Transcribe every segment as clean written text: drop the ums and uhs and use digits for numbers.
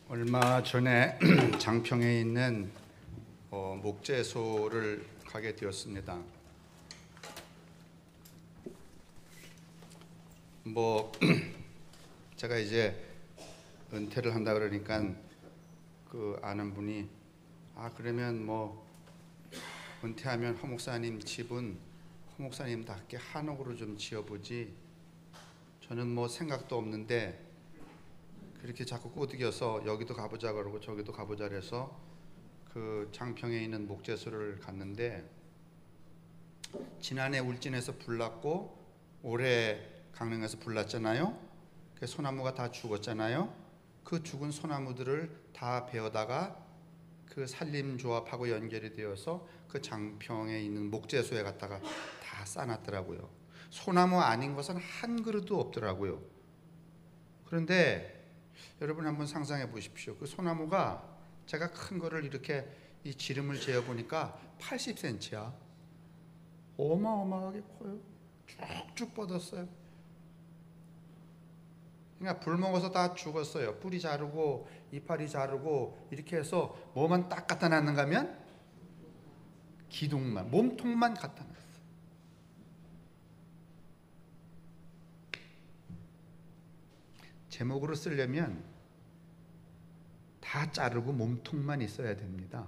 얼마 전에 장평에 있는 목재소를 가게 되었습니다. 제가 이제 은퇴를 한다 그러니까 그 아는 분이 그러면 은퇴하면 허 목사님 집은 허 목사님답게 한옥으로 좀 지어보지. 저는 생각도 없는데 그렇게 자꾸 꼬드겨서 여기도 가보자 그러고 저기도 가보자 그래서 그 장평에 있는 목재소를 갔는데, 지난해 울진에서 불 났고 올해 강릉에서 불 났잖아요. 그 소나무가 다 죽었잖아요. 그 죽은 소나무들을 다 베어다가 그 산림조합하고 연결이 되어서 그 장평에 있는 목재소에 갖다가 다 싸놨더라고요. 소나무 아닌 것은 한 그루도 없더라고요. 그런데 여러분 한번 상상해 보십시오. 그 소나무가 제가 큰 거를 이렇게 이 지름을 재어 보니까 80cm야. 어마어마하게 커요. 쭉쭉 뻗었어요. 그러니까 불 먹어서 다 죽었어요. 뿌리 자르고 이파리 자르고 이렇게 해서 뭐만 딱 갖다 놨는가 하면 기둥만, 몸통만 갖다 놨어요. 제목으로 쓰려면 다 자르고 몸통만 있어야 됩니다.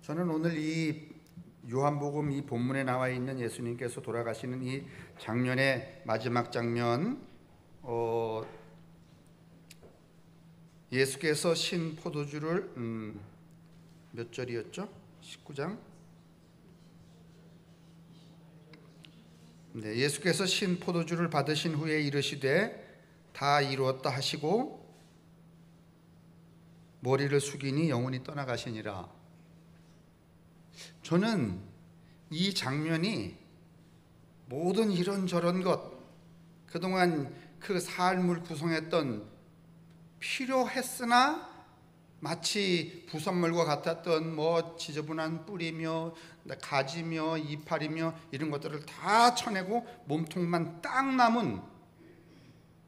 저는 오늘 이 요한복음 이 본문에 나와 있는 예수님께서 돌아가시는 이 장면의 마지막 장면, 예수께서 신 포도주를 몇 절이었죠? 19장. 네, 예수께서 신 포도주를 받으신 후에 이르시되 다 이루었다 하시고 머리를 숙이니 영혼이 떠나가시니라. 저는 이 장면이 모든 이런저런 것, 그동안 그 삶을 구성했던 필요했으나 마치 부선물과 같았던 지저분한 뿌리며 가지며 이파리며 이런 것들을 다 쳐내고 몸통만 딱 남은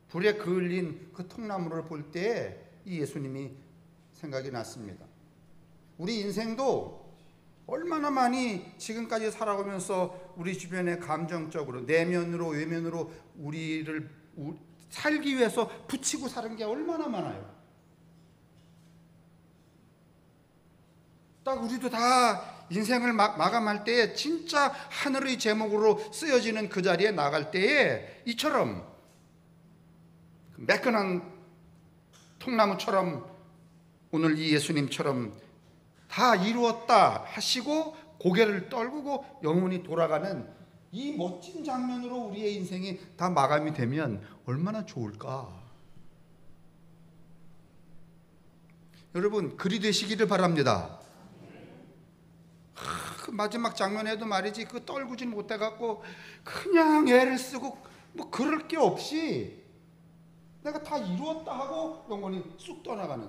불에 그을린 그 통나무를 볼 때에 이 예수님이 생각이 났습니다. 우리 인생도 얼마나 많이 지금까지 살아오면서 우리 주변에 감정적으로 내면으로 외면으로 우리를 살기 위해서 붙이고 사는 게 얼마나 많아요. 딱 우리도 다 인생을 마감할 때에 진짜 하늘의 제목으로 쓰여지는 그 자리에 나갈 때에 이처럼 매끈한 통나무처럼 오늘 이 예수님처럼 다 이루었다 하시고 고개를 떨구고 영혼이 돌아가는 이 멋진 장면으로 우리의 인생이 다 마감이 되면 얼마나 좋을까. 여러분 그리 되시기를 바랍니다. 그 마지막 장면에도 말이지 그 떨구진 못해갖고 그냥 애를 쓰고 그럴 게 없이 내가 다 이루었다 하고 영혼이 쑥 떠나가는,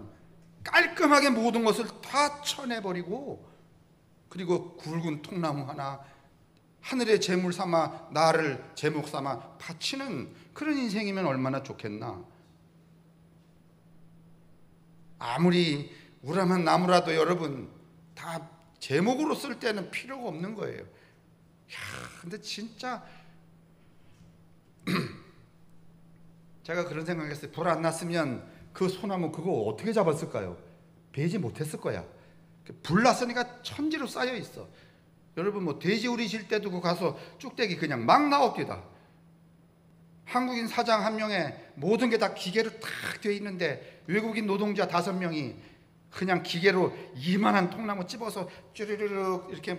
깔끔하게 모든 것을 다 쳐내버리고 그리고 굵은 통나무 하나 하늘의 제물 삼아 나를 제목 삼아 바치는 그런 인생이면 얼마나 좋겠나. 아무리 우람한 나무라도 여러분 다 제목으로 쓸 때는 필요가 없는 거예요. 근데 진짜 제가 그런 생각했어요. 불 안 났으면 그 소나무 그거 어떻게 잡았을까요? 베지 못했을 거야. 불 났으니까 천지로 쌓여 있어. 여러분 돼지우리 질 때도 그 가서 쭉대기 그냥 막 나옵니다. 한국인 사장 한 명에 모든 게 다 기계로 탁 돼 있는데 외국인 노동자 5명이 그냥 기계로 이만한 통나무 찝어서 쭈르르륵 이렇게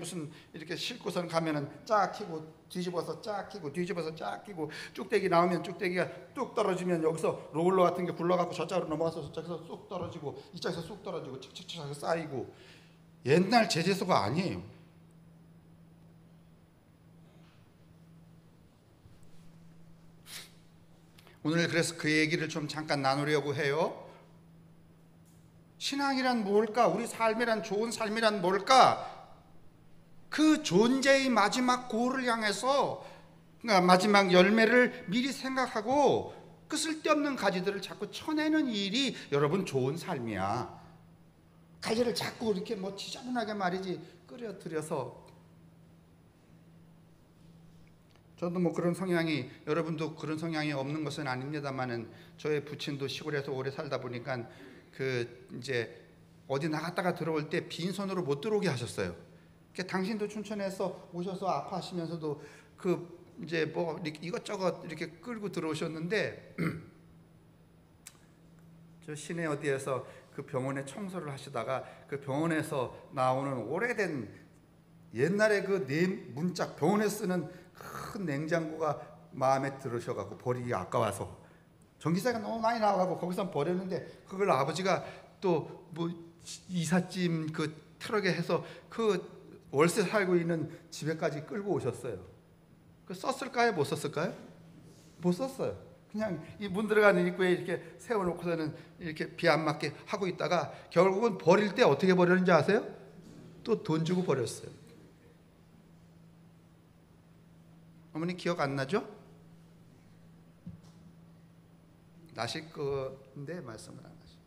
이렇게 싣고선 가면은 쫙 끼고 뒤집어서 쫙 끼고 뒤집어서 쫙 끼고 쭉대기 나오면 쭉대기가 뚝 떨어지면 여기서 롤러 같은 게 굴러가고 저쪽으로 넘어가서 저쪽에서 쑥 떨어지고 이쪽에서 쑥 떨어지고 칙칙칙 쌓이고 옛날 제재소가 아니에요. 오늘 그래서 그 얘기를 좀 잠깐 나누려고 해요. 신앙이란 뭘까? 우리 삶이란 좋은 삶이란 뭘까? 그 존재의 마지막 고를 향해서, 그러니까 마지막 열매를 미리 생각하고 그 쓸데없는 가지들을 자꾸 쳐내는 일이 여러분 좋은 삶이야. 가지를 자꾸 이렇게 뭐 지저분하게 말이지 끌어들여서. 저도 뭐 그런 성향이, 여러분도 그런 성향이 없는 것은 아닙니다만은, 저의 부친도 시골에서 오래 살다 보니까 그 이제 어디 나갔다가 들어올 때 빈손으로 못 들어오게 하셨어요. 그러니까 당신도 춘천에서 오셔서 아파하시면서도 그 이제 뭐 이것저것 이렇게 끌고 들어오셨는데 저 시내 어디에서 그 병원에 청소를 하시다가 그 병원에서 나오는 오래된 옛날에 그 문짝 병원에 쓰는 큰 냉장고가 마음에 들으셔가지고 버리기 아까워서 전기세가 너무 많이 나와가지고 거기서 버렸는데, 그걸 아버지가 또 뭐 이삿짐 그 트럭에 해서 그 월세 살고 있는 집에까지 끌고 오셨어요. 그 썼을까요? 못 썼을까요? 못 썼어요. 그냥 이 문 들어가는 입구에 이렇게 세워놓고서는 이렇게 비 안 맞게 하고 있다가 결국은 버릴 때 어떻게 버렸는지 아세요? 또 돈 주고 버렸어요. 어머니 기억 안 나죠? 나실 건데 말씀을 안 하시고.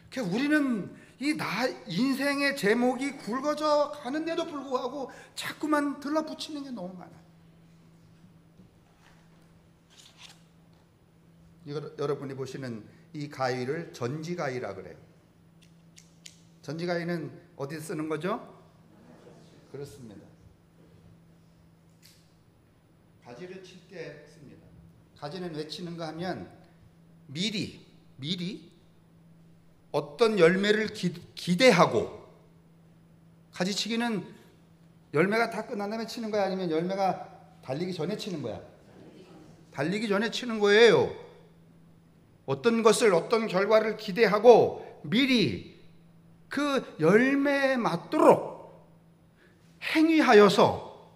그러니까 우리는 인생의 제목이 굵어져 가는데도 불구하고 자꾸만 들러붙이는 게 너무 많아요. 여러분이 보시는 이 가위를 전지가위라 그래요. 전지가위는 어디 쓰는 거죠? 그렇습니다. 가지를 칠 때 씁니다. 가지는 왜 치는가 하면 미리 어떤 열매를 기대하고, 가지치기는 열매가 다 끝난 다음에 치는 거야, 아니면 열매가 달리기 전에 치는 거야? 달리기 전에 치는 거예요. 어떤 것을, 어떤 결과를 기대하고 미리 그 열매에 맞도록 행위하여서,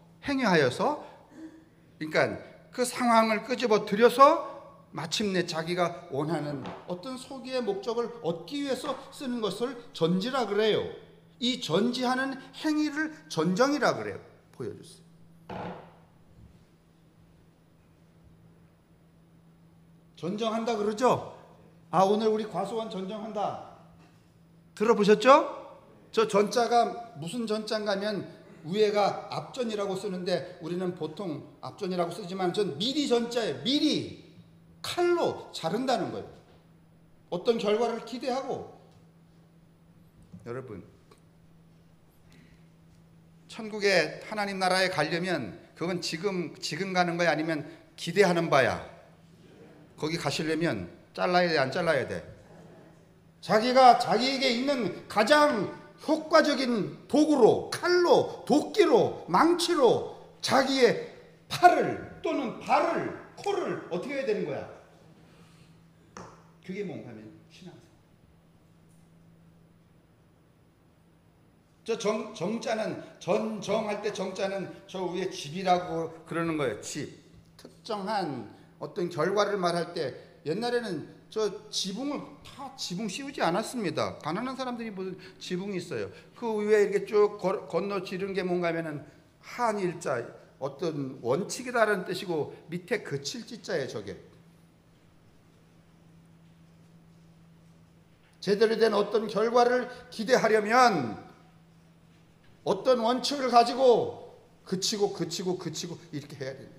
그러니까 그 상황을 끄집어 들여서 마침내 자기가 원하는 어떤 소기의 목적을 얻기 위해서 쓰는 것을 전지라 그래요. 이 전지하는 행위를 전정이라 그래요. 보여주세요. 전정한다 그러죠? 아, 오늘 우리 과수원 전정한다. 들어보셨죠? 저 전자가 무슨 전자인가 하면 위에가 앞전이라고 쓰는데 우리는 보통 앞전이라고 쓰지만 전 미리 전자예요. 미리 칼로 자른다는 거예요. 어떤 결과를 기대하고. 여러분, 천국에 하나님 나라에 가려면 그건 지금 가는 거야, 아니면 기대하는 바야? 거기 가시려면 잘라야 돼, 안 잘라야 돼? 자기가 자기에게 있는 가장 효과적인 도구로, 칼로, 도끼로, 망치로 자기의 팔을 또는 발을, 코를 어떻게 해야 되는 거야? 그게 뭔가 하면 신앙생활. 저 정자는, 전정할 때 정자는 저 위에 집이라고 그러는 거예요. 집. 특정한 어떤 결과를 말할 때 옛날에는 저 지붕을 다 지붕 씌우지 않았습니다. 가난한 사람들이 무슨 지붕이 있어요. 그 위에 이렇게 쭉 건너 지른 게 뭔가 하면은 한일자, 어떤 원칙이다라는 뜻이고 밑에 그칠 지자예요. 저게 제대로 된 어떤 결과를 기대하려면 어떤 원칙을 가지고 그치고 이렇게 해야 됩니다.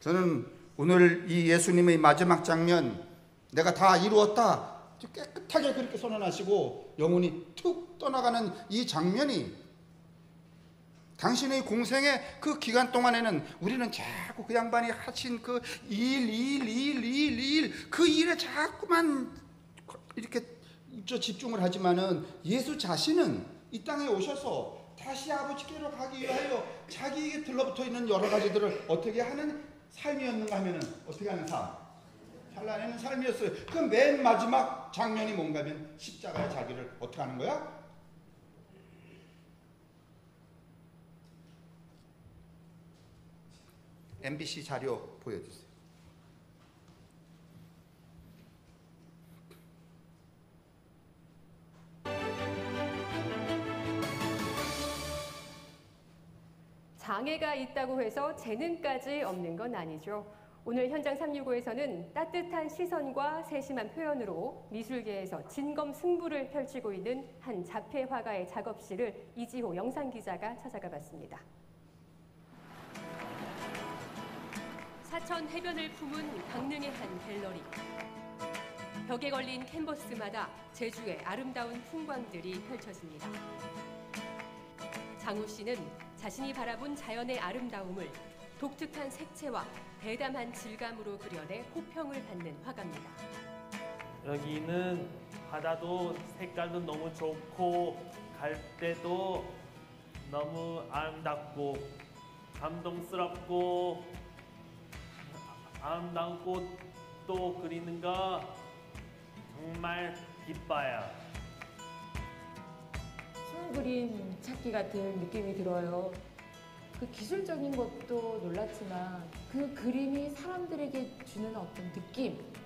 저는 오늘 이 예수님의 마지막 장면, 내가 다 이루었다 깨끗하게 그렇게 선언하시고 영혼이 툭 떠나가는 이 장면이, 당신의 공생의 그 기간 동안에는 우리는 자꾸 그 양반이 하신 그 일, 그 일에 자꾸만 이렇게 집중을 하지만은 예수 자신은 이 땅에 오셔서 다시 아버지께로 가기 위하여 자기에게 들러붙어 있는 여러 가지들을 어떻게 하는 삶이었는가 하면은 어떻게 하는 삶? 잘라내는 삶이었어요. 그 맨 마지막 장면이 뭔가 하면 십자가에 자기를 어떻게 하는 거야? MBC 자료 보여주세요. 장애가 있다고 해서 재능까지 없는 건 아니죠. 오늘 현장 365에서는 따뜻한 시선과 세심한 표현으로 미술계에서 진검승부를 펼치고 있는 한 자폐 화가의 작업실을 이지호 영상기자가 찾아가 봤습니다. 사천 해변을 품은 강릉의 한 갤러리. 벽에 걸린 캔버스마다 제주의 아름다운 풍광들이 펼쳐집니다. 장우 씨는 자신이 바라본 자연의 아름다움을 독특한 색채와 대담한 질감으로 그려내 호평을 받는 화가입니다. 여기는 바다도 색깔도 너무 좋고 갈대도 너무 아름답고 감동스럽고 아름다운 꽃도 그리는 거 정말 기뻐요. 쉬운 그림 찾기 같은 느낌이 들어요. 그 기술적인 것도 놀랐지만 그 그림이 사람들에게 주는 어떤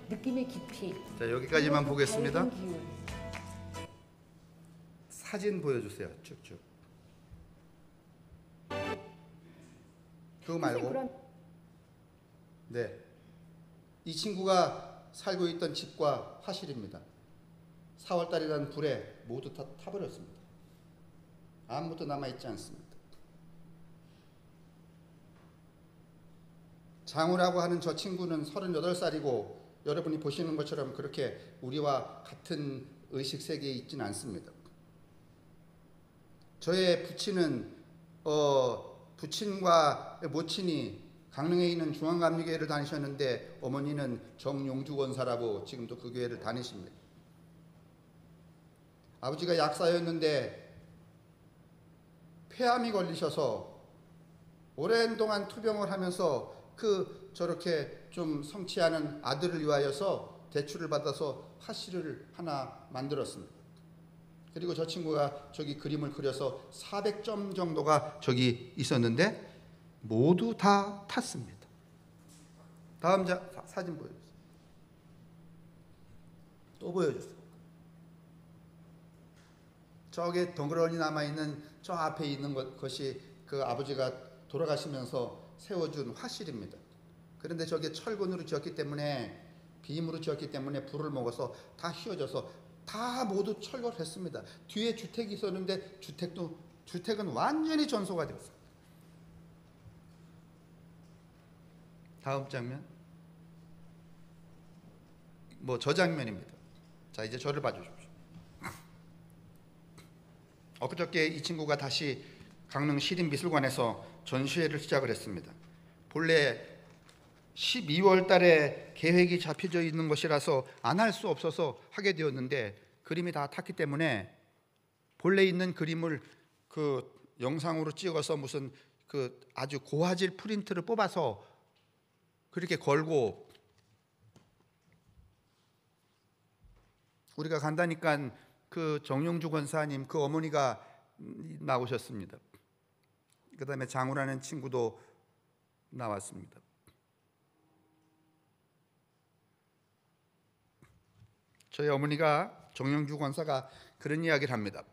느낌의 깊이. 자, 여기까지만 보겠습니다. 밝은 기운. 사진 보여주세요. 쭉쭉. 그거 말고. 네. 이 친구가 살고 있던 집과 화실입니다. 4월달이라는 불에 모두 다 타버렸습니다. 아무것도 남아있지 않습니다. 장우라고 하는 저 친구는 38살이고 여러분이 보시는 것처럼 그렇게 우리와 같은 의식세계에 있지는 않습니다. 저의 부친은 부친과 모친이 강릉에 있는 중앙감리교회를 다니셨는데 어머니는 정용주 권사라고 지금도 그 교회를 다니십니다. 아버지가 약사였는데 폐암이 걸리셔서 오랜 동안 투병을 하면서 저렇게 좀 성취하는 아들을 위하여서 대출을 받아서 화실을 하나 만들었습니다. 그리고 저 친구가 저기 그림을 그려서 400점 정도가 저기 있었는데 모두 다 탔습니다. 다음 사진 보여주세요. 또 보여주세요. 저게 덩그러니 남아있는 저 앞에 있는 것이 그 아버지가 돌아가시면서 세워준 화실입니다. 그런데 저게 철근으로 지었기 때문에 비임으로 지었기 때문에 불을 먹어서 다 휘어져서 다 모두 철거했습니다. 뒤에 주택이 있었는데 주택은 완전히 전소가 되었습니다. 다음 장면. 저 장면입니다. 자, 이제 저를 봐주십시오. 엊그저께 이 친구가 다시 강릉 시립미술관에서 전시회를 시작을 했습니다. 본래 12월 달에 계획이 잡혀져 있는 것이라서 안 할 수 없어서 하게 되었는데 그림이 다 탔기 때문에 본래 있는 그림을 영상으로 찍어서 무슨 아주 고화질 프린트를 뽑아서 그렇게 걸고 우리가 간다니까 정용주 권사님 어머니가 나오셨습니다. 그 다음에 장우라는 친구도 나왔습니다. 저희 어머니가 정영주 권사가 그런 이야기를 합니다.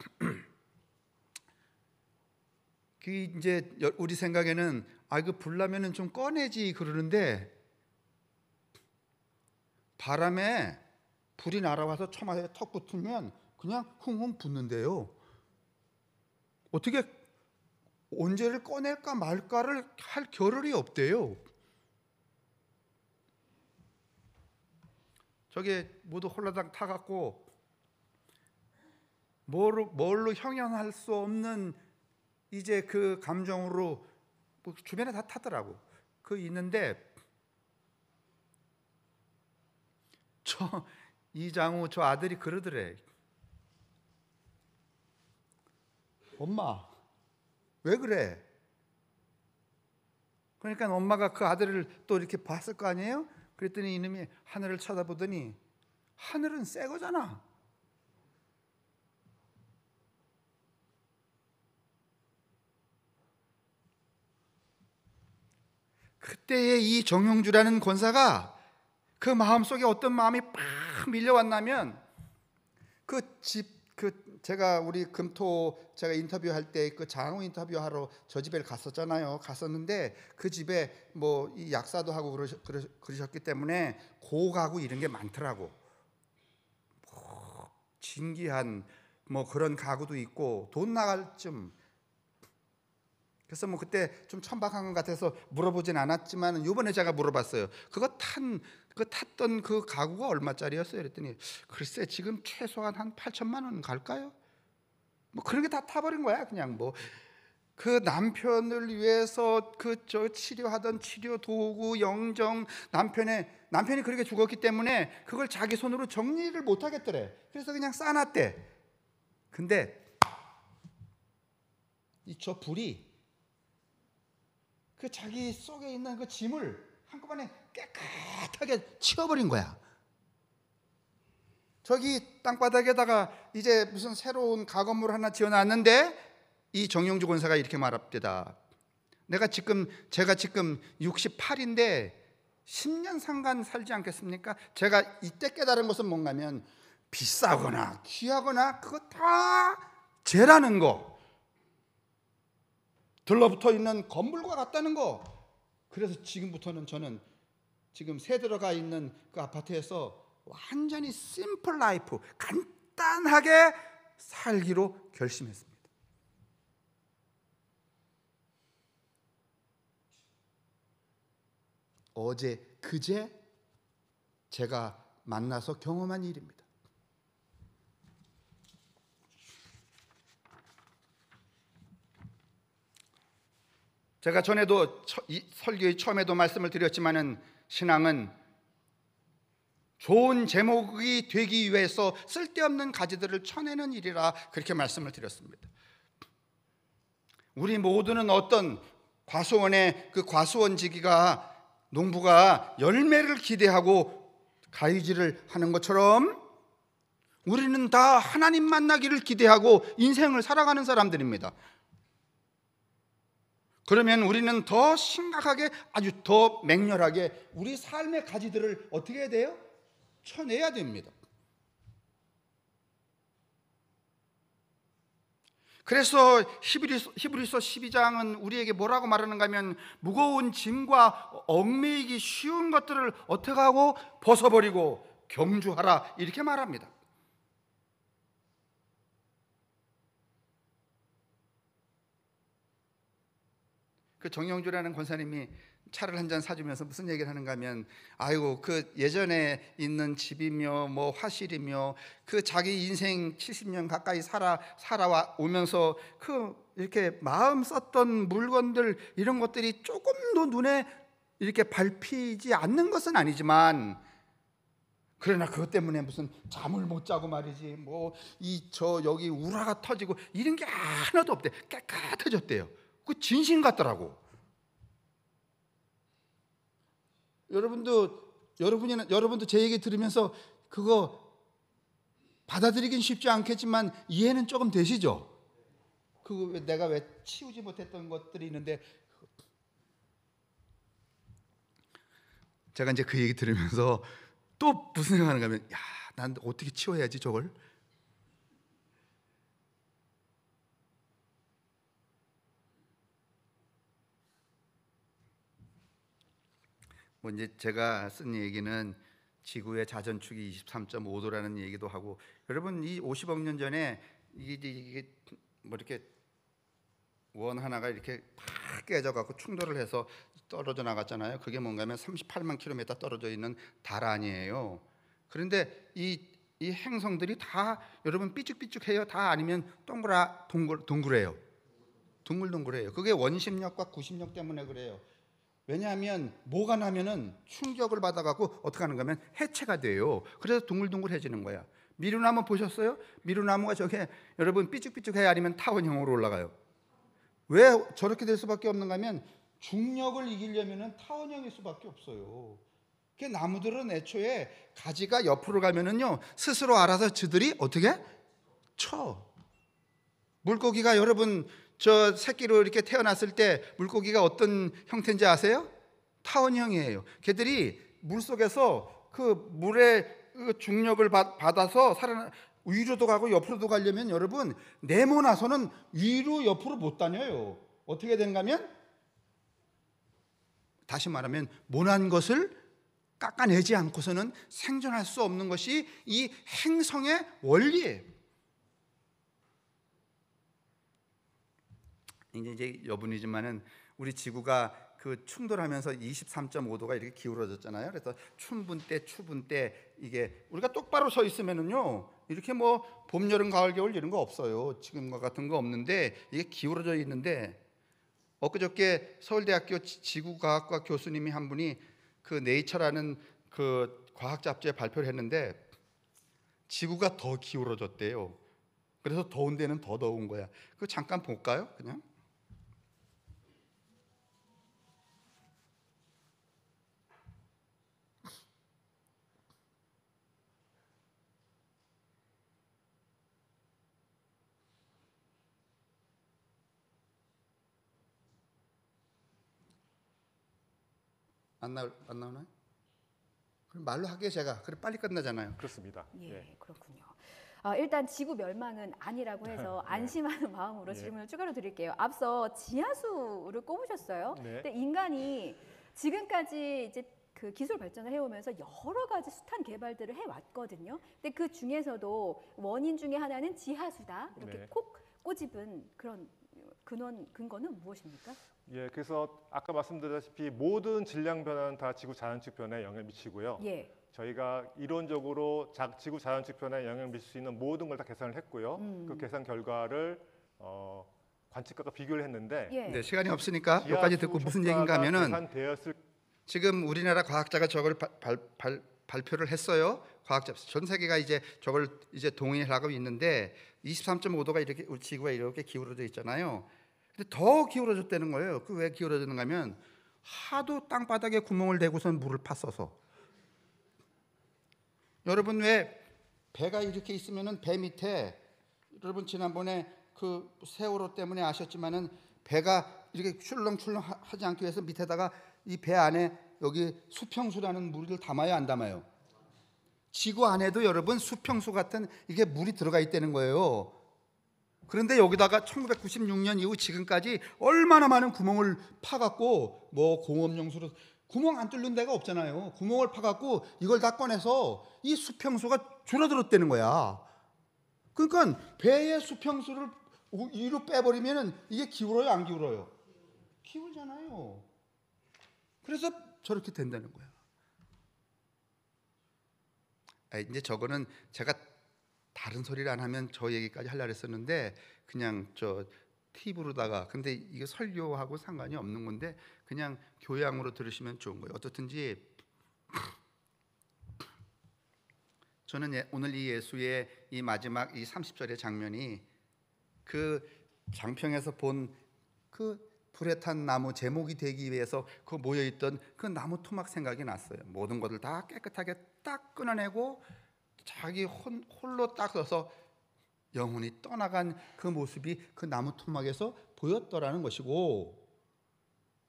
이제 우리 생각에는 불 나면은 좀 꺼내지 그러는데 바람에 불이 날아와서 처마에 턱 붙으면 그냥 쿵쿵 붙는데요. 어떻게 언제를 꺼낼까 말까를 할 겨를이 없대요. 저게 모두 홀라당 타갖고 뭘로 형용할 수 없는 이제 그 감정으로 주변에 다 타더라고. 있는데 이장우 저 아들이 그러더래. 엄마 왜 그래? 그러니까 엄마가 그 아들을 또 이렇게 봤을 거 아니에요? 그랬더니 이놈이 하늘을 쳐다보더니 하늘은 새 거잖아. 그때의 이 정용주라는 권사가 그 마음속에 어떤 마음이 팍 밀려왔냐면 그 집 제가 우리 금토 제가 인터뷰할 때 그 장우 인터뷰하러 저 집에 갔었잖아요. 갔었는데 그 집에 뭐 이 약사도 하고 그러셨기 때문에 고가구 이런 게 많더라고. 뭐 진기한 뭐 그런 가구도 있고 돈 나갈 쯤. 그래서 뭐 그때 좀 천박한 것 같아서 물어보진 않았지만 이번에 제가 물어봤어요. 탔던 그 가구가 얼마짜리였어요? 그랬더니 글쎄 지금 최소한 한 8천만 원 갈까요? 뭐 그런 게 다 타버린 거야. 그냥 뭐 그 남편을 위해서 치료하던 치료 도구 영정 남편이 그렇게 죽었기 때문에 그걸 자기 손으로 정리를 못 하겠더래. 그래서 그냥 싸놨대. 근데 저 불이 그 자기 속에 있는 그 짐을 한꺼번에 깨끗하게 치워버린 거야. 저기 땅바닥에다가 이제 무슨 새로운 가건물 하나 지어놨는데 이 정영주 권사가 이렇게 말합니다. 제가 지금 68인데 10년 상간 살지 않겠습니까? 제가 이때 깨달은 것은 뭔가면 비싸거나 귀하거나 그거 다 재라는 거, 들러붙어 있는 건물과 같다는 거. 그래서 지금부터는 저는 지금 새 들어가 있는 그 아파트에서 완전히 심플 라이프, 간단하게 살기로 결심했습니다. 그제 제가 만나서 경험한 일입니다. 제가 전에도 설교의 처음에도 말씀을 드렸지만은 신앙은 좋은 제목이 되기 위해서 쓸데없는 가지들을 쳐내는 일이라 그렇게 말씀을 드렸습니다. 우리 모두는 어떤 과수원의 그 과수원지기가 농부가 열매를 기대하고 가위질을 하는 것처럼 우리는 다 하나님 만나기를 기대하고 인생을 살아가는 사람들입니다. 그러면 우리는 더 심각하게, 아주 더 맹렬하게 우리 삶의 가지들을 어떻게 해야 돼요? 쳐내야 됩니다. 그래서 히브리서 12장은 우리에게 뭐라고 말하는가 하면 무거운 짐과 얽매이기 쉬운 것들을 어떻게 하고 벗어버리고 경주하라 이렇게 말합니다. 그 정영주라는 권사님이 차를 한 잔 사주면서 무슨 얘기를 하는가 하면 아이고 그 예전에 있는 집이며 뭐 화실이며 그 자기 인생 70년 가까이 살아와 오면서 그 이렇게 마음 썼던 물건들 이런 것들이 조금도 눈에 이렇게 밟히지 않는 것은 아니지만 그러나 그것 때문에 무슨 잠을 못 자고 말이지 뭐 여기 우라가 터지고 이런 게 하나도 없대. 깨끗해졌대요. 그 진심 같더라고. 여러분도 제 얘기 들으면서 그거 받아들이긴 쉽지 않겠지만 이해는 조금 되시죠? 내가 왜 치우지 못했던 것들이 있는데 제가 이제 그 얘기 들으면서 또 무슨 생각하는가 하면 난 어떻게 치워야지 저걸? 뭐 이제 제가 쓴 얘기는 지구의 자전축이 23.5도라는 얘기도 하고 여러분 이 50억 년 전에 이게 뭐 이렇게 원 하나가 이렇게 팍 깨져 갖고 충돌을 해서 떨어져 나갔잖아요. 그게 뭔가 하면 38만 킬로미터 떨어져 있는 달 아니에요. 그런데 이 행성들이 다 여러분 삐죽삐죽해요. 다 아니면 동글동글해요. 둥글둥글해요. 그게 원심력과 구심력 때문에 그래요. 왜냐하면 뭐가 나면은 충격을 받아갖고 어떻게 하는가 하면 해체가 돼요. 그래서 둥글둥글해지는 거야. 미루나무 보셨어요? 미루나무가 저게 여러분 삐죽삐죽해야 아니면 타원형으로 올라가요. 왜 저렇게 될 수밖에 없는가 하면 중력을 이기려면 타원형일 수밖에 없어요. 그 나무들은 애초에 가지가 옆으로 가면은요 스스로 알아서 저들이 어떻게 쳐. 물고기가 여러분 저 새끼로 이렇게 태어났을 때 물고기가 어떤 형태인지 아세요? 타원형이에요. 걔들이 물 속에서 그 물의 중력을 받아서 위로도 가고 옆으로도 가려면 여러분 네모나서는 위로 옆으로 못 다녀요. 어떻게 되는가 하면 다시 말하면 모난 것을 깎아내지 않고서는 생존할 수 없는 것이 이 행성의 원리예요. 이제 여분이지만은 우리 지구가 그 충돌하면서 23.5도가 이렇게 기울어졌잖아요. 그래서 춘분 때, 추분 때 이게 우리가 똑바로 서 있으면은요 이렇게 뭐 봄, 여름, 가을, 겨울 이런 거 없어요. 지금과 같은 거 없는데 이게 기울어져 있는데 엊그저께 서울대학교 지구과학과 교수님이 한 분이 그 네이처라는 그 과학 잡지에 발표를 했는데 지구가 더 기울어졌대요. 그래서 더운 데는 더 더운 거야. 그거 잠깐 볼까요? 그냥. 안 나오나요? 그럼 말로 하게 제가 그래 빨리 끝나잖아요. 그렇습니다. 예, 그렇군요. 일단 지구 멸망은 아니라고 해서 안심하는 마음으로 질문을 추가로 드릴게요. 앞서 지하수를 꼽으셨어요. 네. 근데 인간이 지금까지 이제 그 기술 발전을 해오면서 여러 가지 숱한 개발들을 해왔거든요. 근데 그 중에서도 원인 중에 하나는 지하수다. 이렇게 네. 콕 꼬집은 그런 근거는 무엇입니까? 예, 그래서 아까 말씀드렸다시피 모든 질량 변화는 다 지구 자연축 변화에 영향을 미치고요. 예. 저희가 이론적으로 지구 자연축 변화에 영향을 미칠 수 있는 모든 걸 다 계산을 했고요. 그 계산 결과를 관측과 비교를 했는데 예. 네, 시간이 없으니까 여기까지 듣고 무슨 얘기인가 하면은 계산되었을 지금 우리나라 과학자가 저걸 발표를 했어요. 과학자 전 세계가 이제 저걸 이제 동의하고 있는데 23.5도가 이렇게 우리 지구가 이렇게 기울어져 있잖아요. 근데 더 기울어졌다는 거예요. 그 왜 기울어졌는가 하면 하도 땅바닥에 구멍을 대고선 물을 팠어서. 여러분 왜 배가 이렇게 있으면은 배 밑에 여러분 지난번에 그 세월호 때문에 아셨지만은 배가 이렇게 출렁출렁 하지 않기 위해서 밑에다가 이 배 안에 여기 수평수라는 물을 담아요, 안 담아요? 지구 안에도 여러분 수평수 같은 이게 물이 들어가 있다는 거예요. 그런데 여기다가 1996년 이후 지금까지 얼마나 많은 구멍을 파갖고 뭐 공업용수로 구멍 안 뚫는 데가 없잖아요. 구멍을 파갖고 이걸 다 꺼내서 이 수평수가 줄어들었다는 거야. 그러니까 배의 수평수를 위로 빼버리면 이게 기울어요, 안 기울어요? 기울잖아요. 그래서 저렇게 된다는 거야. 이제 저거는 제가 다른 소리를 안 하면 저 얘기까지 하려고 했었는데 그냥 저 팁으로다가 근데 이게 설교하고 상관이 없는 건데 그냥 교양으로 들으시면 좋은 거예요. 어떻든지 저는 오늘 이 예수의 이 마지막 이 30절의 장면이 그 장평에서 본 그 불에 탄 나무 제목이 되기 위해서 그 모여있던 그 나무 토막 생각이 났어요. 모든 것을 다 깨끗하게 딱 끊어내고 자기 홀로 딱 서서 영혼이 떠나간 그 모습이 그 나무 토막에서 보였더라는 것이고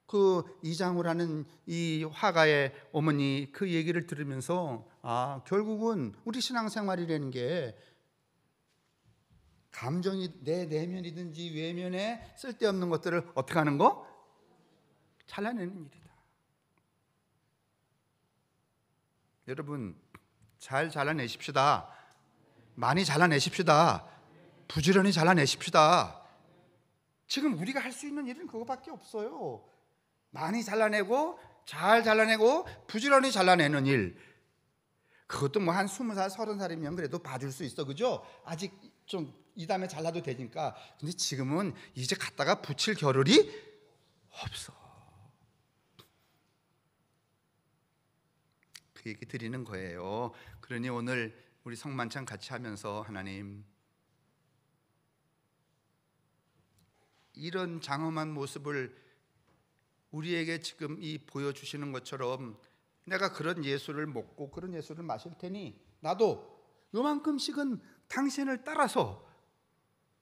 그 이장우라는 이 화가의 어머니 그 얘기를 들으면서 결국은 우리 신앙생활이라는 게 감정이 내 내면이든지 외면에 쓸데없는 것들을 어떻게 하는 거? 잘라내는 일이다. 여러분 잘 잘라내십시다. 많이 잘라내십시다. 부지런히 잘라내십시다. 지금 우리가 할 수 있는 일은 그거밖에 없어요. 많이 잘라내고 잘 잘라내고 부지런히 잘라내는 일. 그것도 뭐 한 20살, 30살이면 그래도 봐줄 수 있어, 그죠? 아직 좀 이 다음에 잘라도 되니까. 근데 지금은 이제 갖다가 붙일 겨를이 없어. 그 얘기 드리는 거예요. 그러니 오늘 우리 성만찬 같이 하면서 하나님 이런 장엄한 모습을 우리에게 지금 이 보여주시는 것처럼 내가 그런 예수를 먹고 그런 예수를 마실 테니 나도 요만큼씩은 당신을 따라서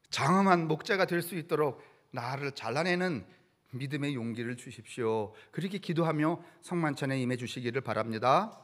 장엄한 목자가 될 수 있도록 나를 잘라내는 믿음의 용기를 주십시오. 그렇게 기도하며 성만찬에 임해 주시기를 바랍니다.